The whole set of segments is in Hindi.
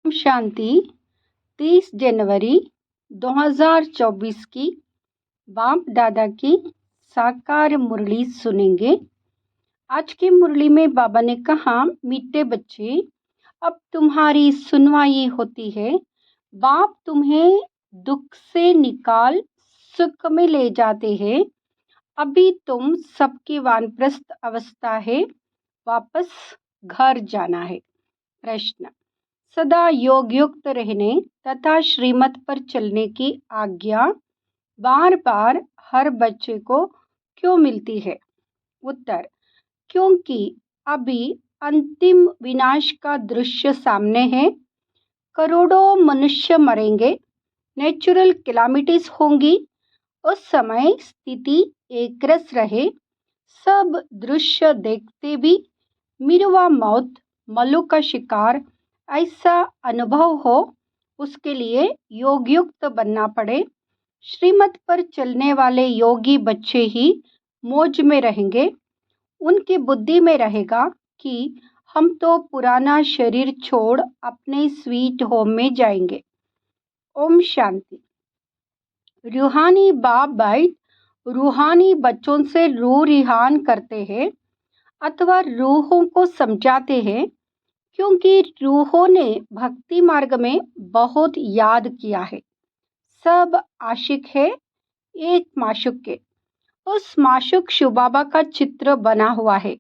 शांति 30 जनवरी 2024 की बाप दादा की साकार मुरली सुनेंगे। आज की मुरली में बाबा ने कहा, मीठे बच्चे, अब तुम्हारी सुनवाई होती है। बाप तुम्हें दुख से निकाल सुख में ले जाते हैं। अभी तुम सबकी वानप्रस्थ अवस्था है, वापस घर जाना है। प्रश्न: सदा योग युक्त रहने तथा श्रीमत पर चलने की आज्ञा बार बार हर बच्चे को क्यों मिलती है? उत्तर: क्योंकि अभी अंतिम विनाश का दृश्य सामने है। करोड़ों मनुष्य मरेंगे, नेचुरल कैलामिटीज होंगी। उस समय स्थिति एकरस रहे, सब दृश्य देखते भी मिरवा मौत, मल्लू का शिकार ऐसा अनुभव हो, उसके लिए योग युक्त बनना पड़े। श्रीमत पर चलने वाले योगी बच्चे ही मौज में रहेंगे। उनकी बुद्धि में रहेगा कि हम तो पुराना शरीर छोड़ अपने स्वीट होम में जाएंगे। ओम शांति। रूहानी बाप बैठ रूहानी बच्चों से रूह रिहान करते हैं अथवा रूहों को समझाते हैं, क्योंकि रूहों ने भक्ति मार्ग में बहुत याद किया है। सब आशिक है एक माशुक के। उस माशुक शिव बाबा का चित्र बना हुआ है।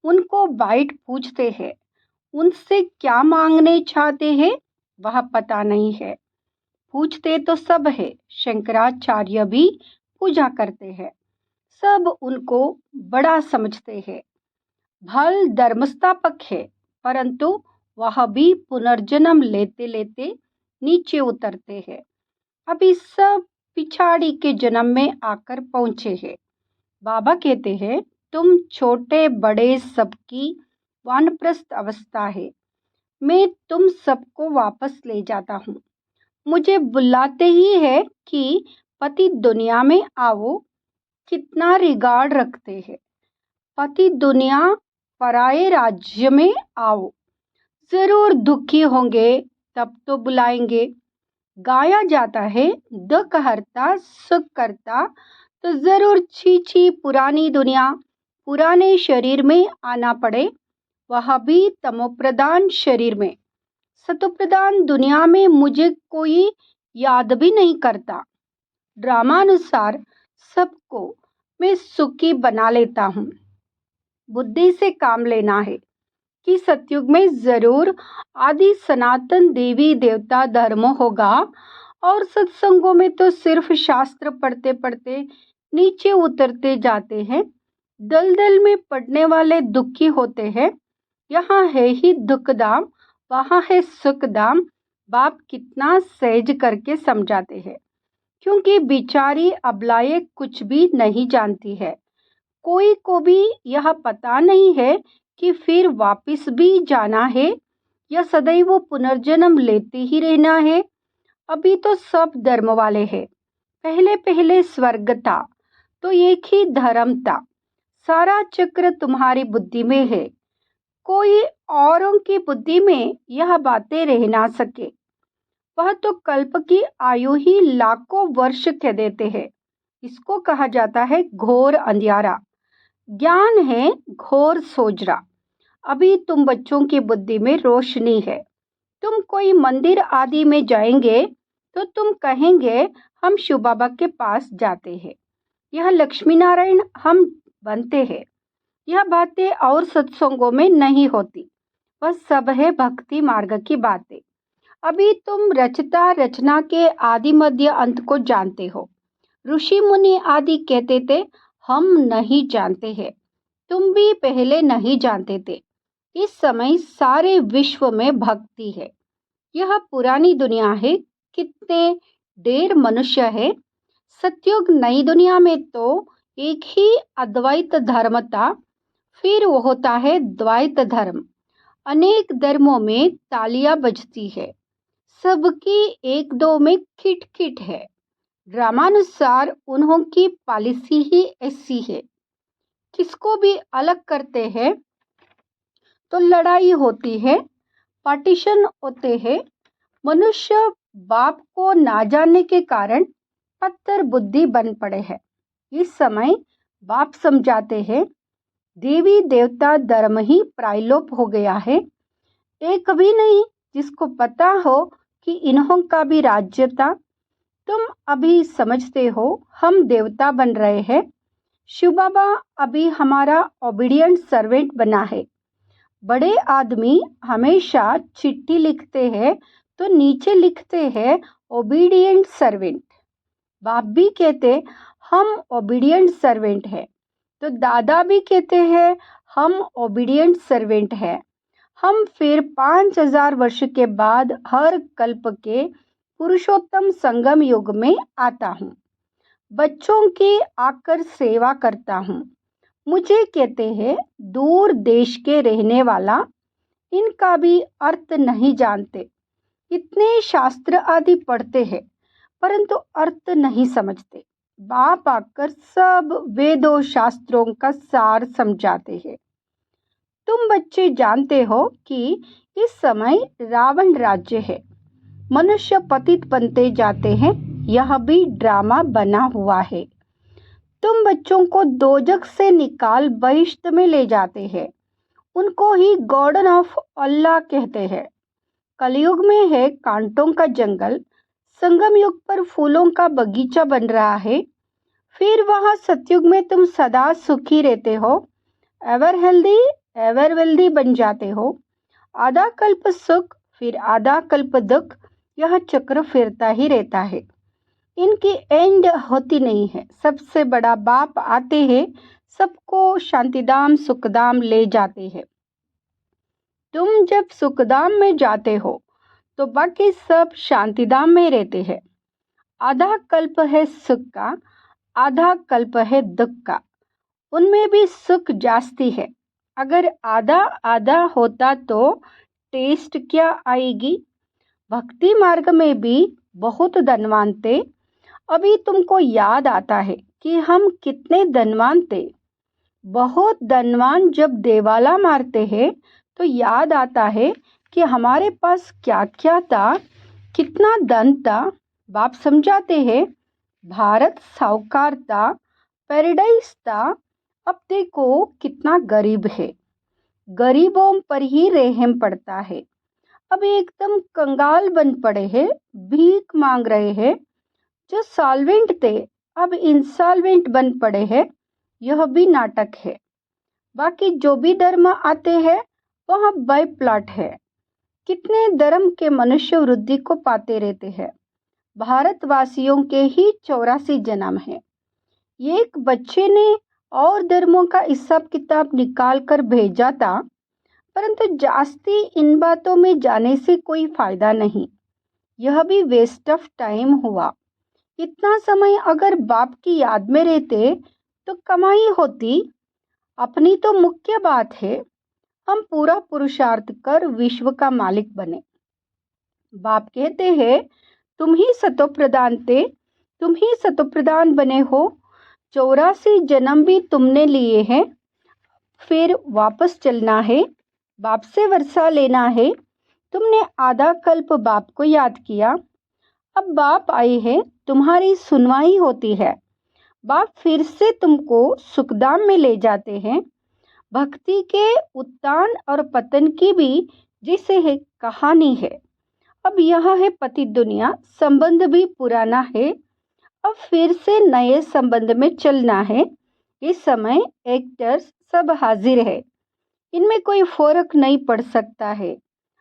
उनको बाइट पूछते हैं, उनसे क्या मांगने चाहते हैं वह पता नहीं है। पूछते तो सब है, शंकराचार्य भी पूजा करते हैं। सब उनको बड़ा समझते हैं। भल धर्मस्थापक है, परंतु वह भी पुनर्जन्म लेते लेते नीचे उतरते हैं। अभी सब पिछाड़ी के जन्म में आकर पहुंचे हैं। बाबा कहते हैं, तुम छोटे बड़े सबकी वानप्रस्थ अवस्था है। मैं तुम सबको वापस ले जाता हूँ। मुझे बुलाते ही है कि पति दुनिया में आओ। कितना रिगार्ड रखते हैं। पति दुनिया पराये राज्य में आओ। जरूर दुखी होंगे, तब तो बुलाएंगे। गाया जाता है, दुख हरता सुख करता, तो जरूर छी पुरानी दुनिया, पुराने शरीर में आना पड़े, वह भी तमोप्रधान शरीर में। सतोप्रधान दुनिया में मुझे कोई याद भी नहीं करता। ड्रामानुसार सबको मैं सुखी बना लेता हूँ। बुद्धि से काम लेना है कि सतयुग में जरूर आदि सनातन देवी देवता धर्म होगा, और सत्संगों में तो सिर्फ शास्त्र पढ़ते पढ़ते नीचे उतरते जाते हैं। दलदल में पड़ने वाले दुखी होते हैं। यहाँ है ही दुखधाम, वहाँ है सुखधाम। बाप कितना सहज करके समझाते हैं, क्योंकि बिचारी अबलाएं कुछ भी नहीं जानती है। कोई को भी यह पता नहीं है कि फिर वापस भी जाना है या सदैव पुनर्जन्म लेते ही रहना है। अभी तो सब धर्म वाले हैं। पहले पहले स्वर्ग था तो एक ही धर्म था। सारा चक्र तुम्हारी बुद्धि में है। कोई औरों की बुद्धि में यह बातें रह ना सके। वह तो कल्प की आयु ही लाखों वर्ष कह देते हैं। इसको कहा जाता है घोर अंधियारा। ज्ञान है घोर सोजरा। अभी तुम बच्चों की बुद्धि में रोशनी है। तुम कोई मंदिर आदि में जाएंगे तो तुम कहेंगे, हम शिव बाबा के पास जाते हैं। यह लक्ष्मी नारायण हम बनते हैं। यह बातें और सत्संगों में नहीं होती। वह सब है भक्ति मार्ग की बातें। अभी तुम रचता रचना के आदि मध्य अंत को जानते हो। ऋषि मुनि आदि कहते थे, हम नहीं जानते हैं। तुम भी पहले नहीं जानते थे। इस समय सारे विश्व में भक्ति है। यह पुरानी दुनिया है। कितने ढेर मनुष्य है। सतयुग नई दुनिया में तो एक ही अद्वैत धर्म था, फिर वो होता है द्वैत धर्म। अनेक धर्मों में तालियां बजती है, सबकी एक दो में खिट खिट है। ड्रामानुसार उन्हों की पॉलिसी ही ऐसी है। किसको भी अलग करते हैं तो लड़ाई होती है। पार्टीशन होते हैं। मनुष्य बाप को ना जानने के कारण पत्थर बुद्धि बन पड़े हैं। इस समय बाप समझाते हैं, देवी देवता धर्म ही प्रायलोप हो गया है। एक भी नहीं जिसको पता हो कि इन्हों का भी राज्य था। तुम अभी समझते हो हम देवता बन रहे हैं। शिव बाबा अभी हमारा ओबीडियंट सर्वेंट बना है। बड़े आदमी हमेशा चिट्ठी लिखते हैं तो नीचे लिखते हैं ओबीडियंट सर्वेंट। बाप भी कहते हम ओबीडियंट सर्वेंट हैं, तो दादा भी कहते हैं हम ओबीडियंट सर्वेंट हैं। हम फिर 5000 वर्ष के बाद हर कल्प के पुरुषोत्तम संगम युग में आता हूँ। बच्चों की आकर सेवा करता हूँ। मुझे कहते हैं दूर देश के रहने वाला, इनका भी अर्थ नहीं जानते। इतने शास्त्र आदि पढ़ते हैं परंतु अर्थ नहीं समझते। बाप आकर सब वेदों शास्त्रों का सार समझाते हैं। तुम बच्चे जानते हो कि इस समय रावण राज्य है। मनुष्य पतित बनते जाते हैं। यह भी ड्रामा बना हुआ है। तुम बच्चों को दोजख से निकाल बहिश्त में ले जाते हैं। उनको ही गार्डन ऑफ अल्लाह कहते हैं। कलयुग में है कांटों का जंगल। संगम युग पर फूलों का बगीचा बन रहा है। फिर वहाँ सतयुग में तुम सदा सुखी रहते हो, एवर हेल्दी एवर वेल्दी बन जाते हो। आधा कल्प सुख फिर आधा कल्प दुख, यह चक्र फिरता ही रहता है। इनकी एंड होती नहीं है। सबसे बड़ा बाप आते हैं, सबको शांतिधाम सुखधाम ले जाते हैं। तुम जब सुखधाम में जाते हो तो बाकी सब शांतिधाम में रहते हैं। आधा कल्प है सुख का, आधा कल्प है दुख का। उनमें भी सुख जास्ती है। अगर आधा आधा होता तो टेस्ट क्या आएगी। भक्ति मार्ग में भी बहुत धनवान थे। अभी तुमको याद आता है कि हम कितने धनवान थे। बहुत धनवान जब देवाला मारते हैं तो याद आता है कि हमारे पास क्या क्या था, कितना धन था। बाप समझाते हैं भारत साहूकार था, पैराडाइज था। अब देखो कितना गरीब है। गरीबों पर ही रहम पड़ता है। अब एकदम कंगाल बन पड़े हैं, भीख मांग रहे हैं। जो सॉल्वेंट थे अब इंसॉल्वेंट बन पड़े हैं। यह भी नाटक है। बाकी जो भी धर्म आते हैं वह बाय प्लॉट है। कितने धर्म के मनुष्य वृद्धि को पाते रहते हैं। भारतवासियों के ही 84 जन्म है। एक बच्चे ने और धर्मों का हिसाब किताब निकाल कर भेजा था, परंतु जास्ती इन बातों में जाने से कोई फायदा नहीं। यह भी वेस्ट ऑफ टाइम हुआ। इतना समय अगर बाप की याद में रहते तो कमाई होती। अपनी तो मुख्य बात है हम पूरा पुरुषार्थ कर विश्व का मालिक बने। बाप कहते हैं तुम ही सतोप्रधान थे, तुम ही सतोप्रधान बने हो। 84 जन्म भी तुमने लिए हैं। फिर वापस चलना है, बाप से वर्षा लेना है। तुमने आधा कल्प बाप को याद किया। अब बाप आए हैं, तुम्हारी सुनवाई होती है। बाप फिर से तुमको सुखधाम में ले जाते हैं। भक्ति के उत्थान और पतन की भी जैसे है कहानी है। अब यह है पति दुनिया, संबंध भी पुराना है। अब फिर से नए संबंध में चलना है। इस समय एक्टर्स सब हाजिर है। इनमें कोई फर्क नहीं पड़ सकता है।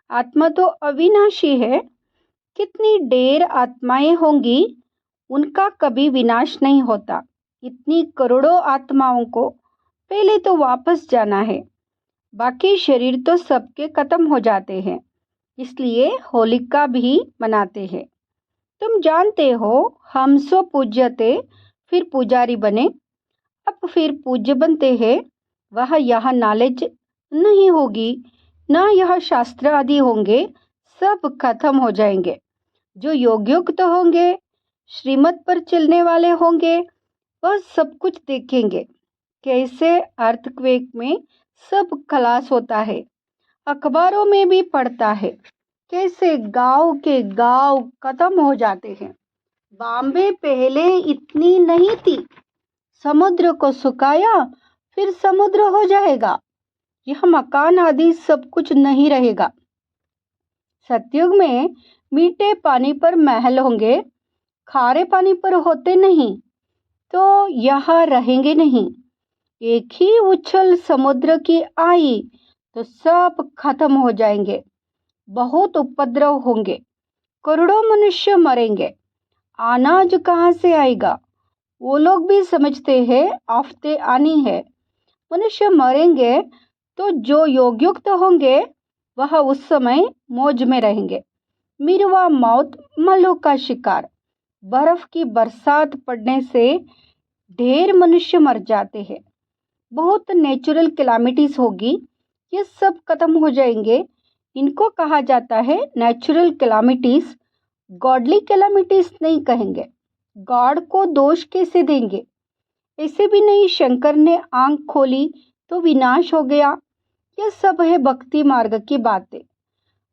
आत्मा तो अविनाशी है। कितनी ढेर आत्माएं होंगी, उनका कभी विनाश नहीं होता। इतनी करोड़ों आत्माओं को पहले तो वापस जाना है। बाकी शरीर तो सबके खत्म हो जाते हैं, इसलिए होलिका भी मनाते हैं। तुम जानते हो हम सो पूज्यते, फिर पुजारी बने। अब फिर पूज्य बनते हैं। वह यह नॉलेज नहीं होगी, ना यह शास्त्र आदि होंगे, सब खत्म हो जाएंगे। जो योगयुक्त होंगे, श्रीमत पर चलने वाले होंगे, वह सब कुछ देखेंगे कैसे अर्थक्वेक में सब खलास होता है। अखबारों में भी पढ़ता है कैसे गांव के गांव खत्म हो जाते हैं। बॉम्बे पहले इतनी नहीं थी, समुद्र को सुखाया फिर समुद्र हो जाएगा। यह मकान आदि सब कुछ नहीं रहेगा। सतयुग में मीठे पानी पर महल होंगे, खारे पानी पर होते नहीं, तो यहाँ रहेंगे नहीं। एक ही उछल समुद्र की आई तो सब खत्म हो जाएंगे। बहुत उपद्रव होंगे, करोड़ों मनुष्य मरेंगे। अनाज कहाँ से आएगा? वो लोग भी समझते हैं आफतें आनी है। मनुष्य मरेंगे तो जो योगयुक्त होंगे वह उस समय मौज में रहेंगे। मिरवा मौत, मल्लों का शिकार। बर्फ की बरसात पड़ने से ढेर मनुष्य मर जाते हैं। बहुत नेचुरल कैलामिटीज होगी, ये सब खत्म हो जाएंगे। इनको कहा जाता है नेचुरल कैलामिटीज। गॉडली कैलामिटीज नहीं कहेंगे। गॉड को दोष कैसे देंगे? ऐसे भी नहीं शंकर ने आंख खोली तो विनाश हो गया। यह सब है भक्ति मार्ग की बातें।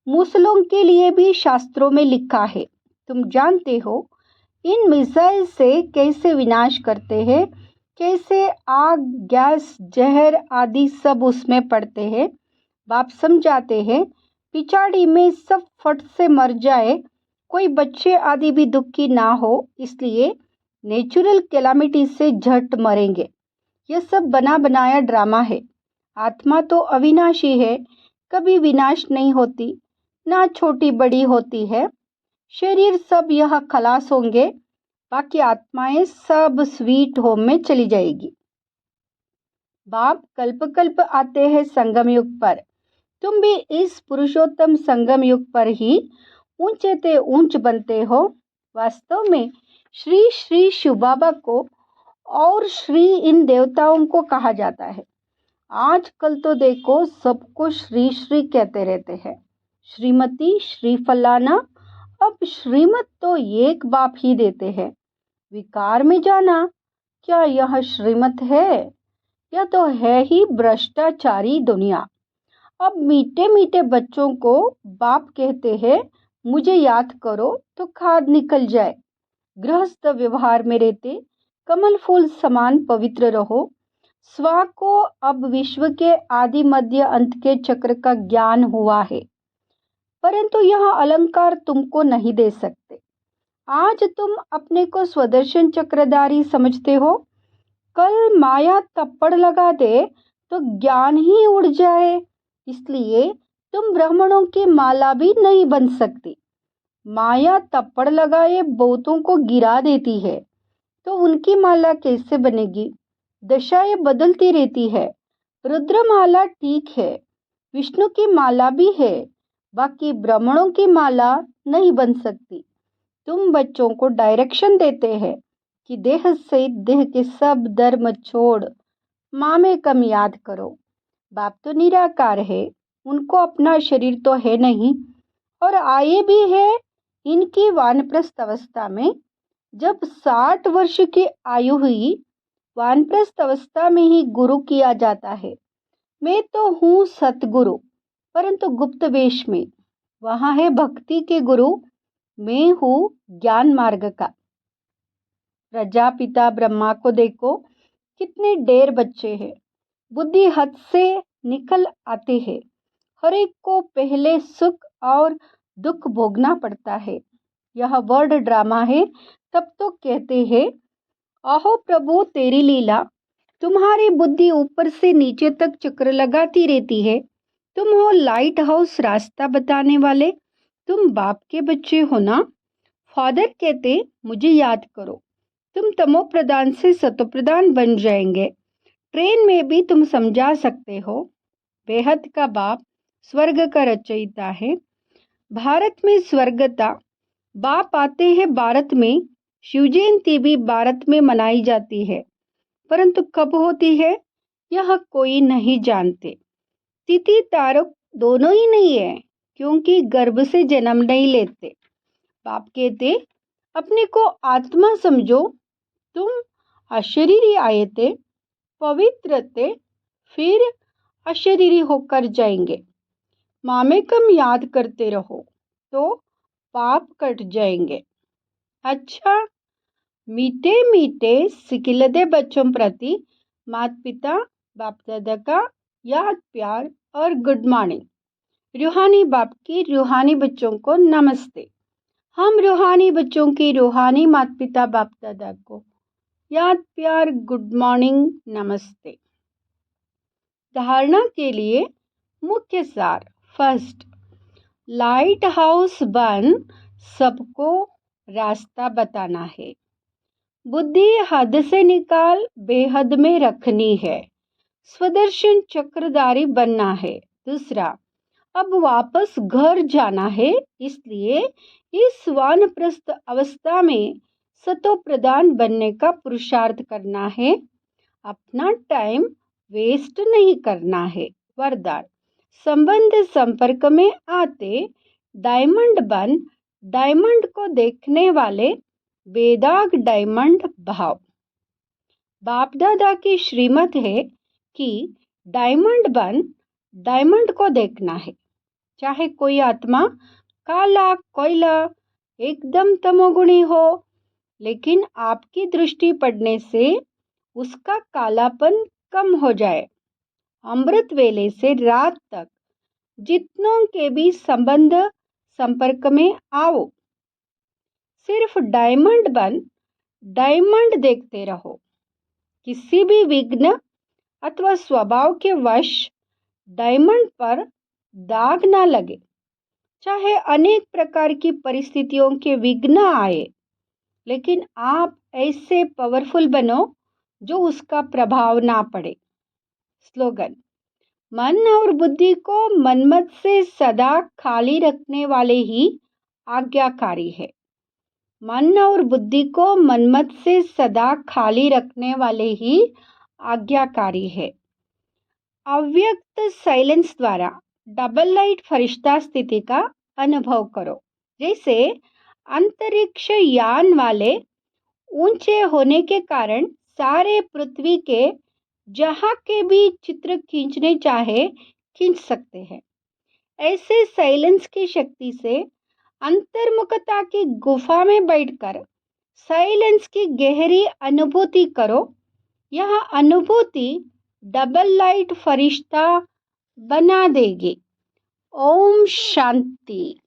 मुसलों के लिए भी शास्त्रों में लिखा है। तुम जानते हो इन मिसाइल से कैसे विनाश करते हैं, कैसे आग, गैस, जहर आदि सब उसमें पड़ते हैं। बाप समझाते हैं पिछाड़ी में सब फट से मर जाए, कोई बच्चे आदि भी दुखी ना हो, इसलिए नेचुरल कैलामिटी से झट मरेंगे। यह सब बना बनाया ड्रामा है। आत्मा तो अविनाशी है, कभी विनाश नहीं होती, ना छोटी बड़ी होती है। शरीर सब यह खलास होंगे, बाकी आत्माएं सब स्वीट होम में चली जाएगी। बाप कल्प कल्प आते हैं संगम युग पर। तुम भी इस पुरुषोत्तम संगम युग पर ही ऊंचे ते ऊंच बनते हो। वास्तव में श्री श्री शिव बाबा को और श्री इन देवताओं को कहा जाता है। आजकल तो देखो सबको श्री श्री कहते रहते हैं। श्रीमती, श्री फलाना, अब श्रीमत तो एक बाप ही देते हैं। विकार में जाना, क्या यह श्रीमत है? यह तो है ही भ्रष्टाचारी दुनिया। अब मीठे मीठे बच्चों को बाप कहते हैं मुझे याद करो तो खाद निकल जाए। गृहस्थ व्यवहार में रहते कमल फूल समान पवित्र रहो। स्वा को अब विश्व के आदि मध्य अंत के चक्र का ज्ञान हुआ है, परंतु यह अलंकार तुमको नहीं दे सकते। आज तुम अपने को स्वदर्शन चक्रधारी समझते हो, कल माया थप्पड़ लगा दे तो ज्ञान ही उड़ जाए। इसलिए तुम ब्राह्मणों की माला भी नहीं बन सकती। माया थप्पड़ लगाए बहुतों को गिरा देती है, तो उनकी माला कैसे बनेगी? दशाएं बदलती रहती है। रुद्रमाला ठीक है, विष्णु की माला भी है, बाकी ब्राह्मणों की माला नहीं बन सकती। तुम बच्चों को डायरेक्शन देते हैं कि देह से देह के सब धर्म छोड़ माँ में कम याद करो। बाप तो निराकार है, उनको अपना शरीर तो है नहीं, और आए भी है इनकी वानप्रस्थ अवस्था में। जब 60 वर्ष की आयु हुई, वानप्रस्थ अवस्था में ही गुरु किया जाता है। मैं तो हूँ सतगुरु, परंतु गुप्त वेश में। वहाँ है भक्ति के गुरु, मैं हूँ ज्ञान मार्ग का। प्रजापिता ब्रह्मा को देखो, कितने ढेर बच्चे हैं, बुद्धि हद से निकल आते हैं। हर एक को पहले सुख और दुख भोगना पड़ता है। यह वर्ड ड्रामा है। तब तो कहते हैं आहो प्रभु तेरी लीला। तुम्हारी बुद्धि ऊपर से नीचे तक चक्कर लगाती रहती है। तुम हो लाइट हाउस रास्ता बताने वाले। तुम बाप के बच्चे हो ना। फादर कहते मुझे याद करो, तुम तमो प्रधान से सतो प्रधान बन जाएंगे। ट्रेन में भी तुम समझा सकते हो। बेहद का बाप स्वर्ग का रचयिता है। भारत में स्वर्गता बाप आते हैं भारत में। शिव जयंती भी भारत में मनाई जाती है, परंतु कब होती है यह कोई नहीं जानते। तिथि तारक दोनों ही नहीं है, क्योंकि गर्भ से जन्म नहीं लेते। बाप कहते अपने को आत्मा समझो। तुम अशरीरी आए थे, पवित्र थे, फिर अशरीरी होकर जाएंगे। माँ कम याद करते रहो तो पाप कट जाएंगे। अच्छा, मीठे मीठे सिकिलदे बच्चों प्रति माता पिता बाप दादा का याद प्यार और गुड मॉर्निंग। रूहानी बाप की रूहानी बच्चों को नमस्ते। हम रूहानी बच्चों की रूहानी माता पिता बाप दादा को याद प्यार गुड मॉर्निंग नमस्ते। धारणा के लिए मुख्य सार। फर्स्ट, लाइट हाउस बन सबको रास्ता बताना है। बुद्धि हद से निकाल बेहद में रखनी है। स्वदर्शन चक्रधारी बनना है। दूसरा, अब वापस घर जाना है, इसलिए इस वानप्रस्थ अवस्था में सतो प्रधान बनने का पुरुषार्थ करना है। अपना टाइम वेस्ट नहीं करना है। वरदान, संबंध संपर्क में आते डायमंड बन डायमंड को देखने वाले बेदाग डायमंड भाव। बाप दादा की श्रीमत है कि डायमंड बन डायमंड को देखना है। चाहे कोई आत्मा काला कोयला एकदम तमोगुणी हो, लेकिन आपकी दृष्टि पड़ने से उसका कालापन कम हो जाए। अमृत वेले से रात तक जितनों के भी संबंध संपर्क में आओ, सिर्फ डायमंड बन डायमंड देखते रहो। किसी भी विघ्न अथवा स्वभाव के वश डायमंड पर दाग ना लगे। चाहे अनेक प्रकार की परिस्थितियों के विघ्न आए, लेकिन आप ऐसे पावरफुल बनो जो उसका प्रभाव ना पड़े। स्लोगन, मन और बुद्धि को मनमत से सदा खाली रखने वाले ही आज्ञाकारी है। मन और बुद्धि को मनमत से सदा खाली रखने वाले ही आज्ञाकारी है। अव्यक्त साइलेंस द्वारा डबल लाइट फरिश्ता स्थिति का अनुभव करो। जैसे अंतरिक्ष यान वाले ऊंचे होने के कारण सारे पृथ्वी के जहां के भी चित्र खींचने चाहे खींच सकते हैं। ऐसे साइलेंस की शक्ति से अंतर्मुखता की गुफा में बैठकर साइलेंस की गहरी अनुभूति करो। यह अनुभूति डबल लाइट फरिश्ता बना देगी। ओम शांति।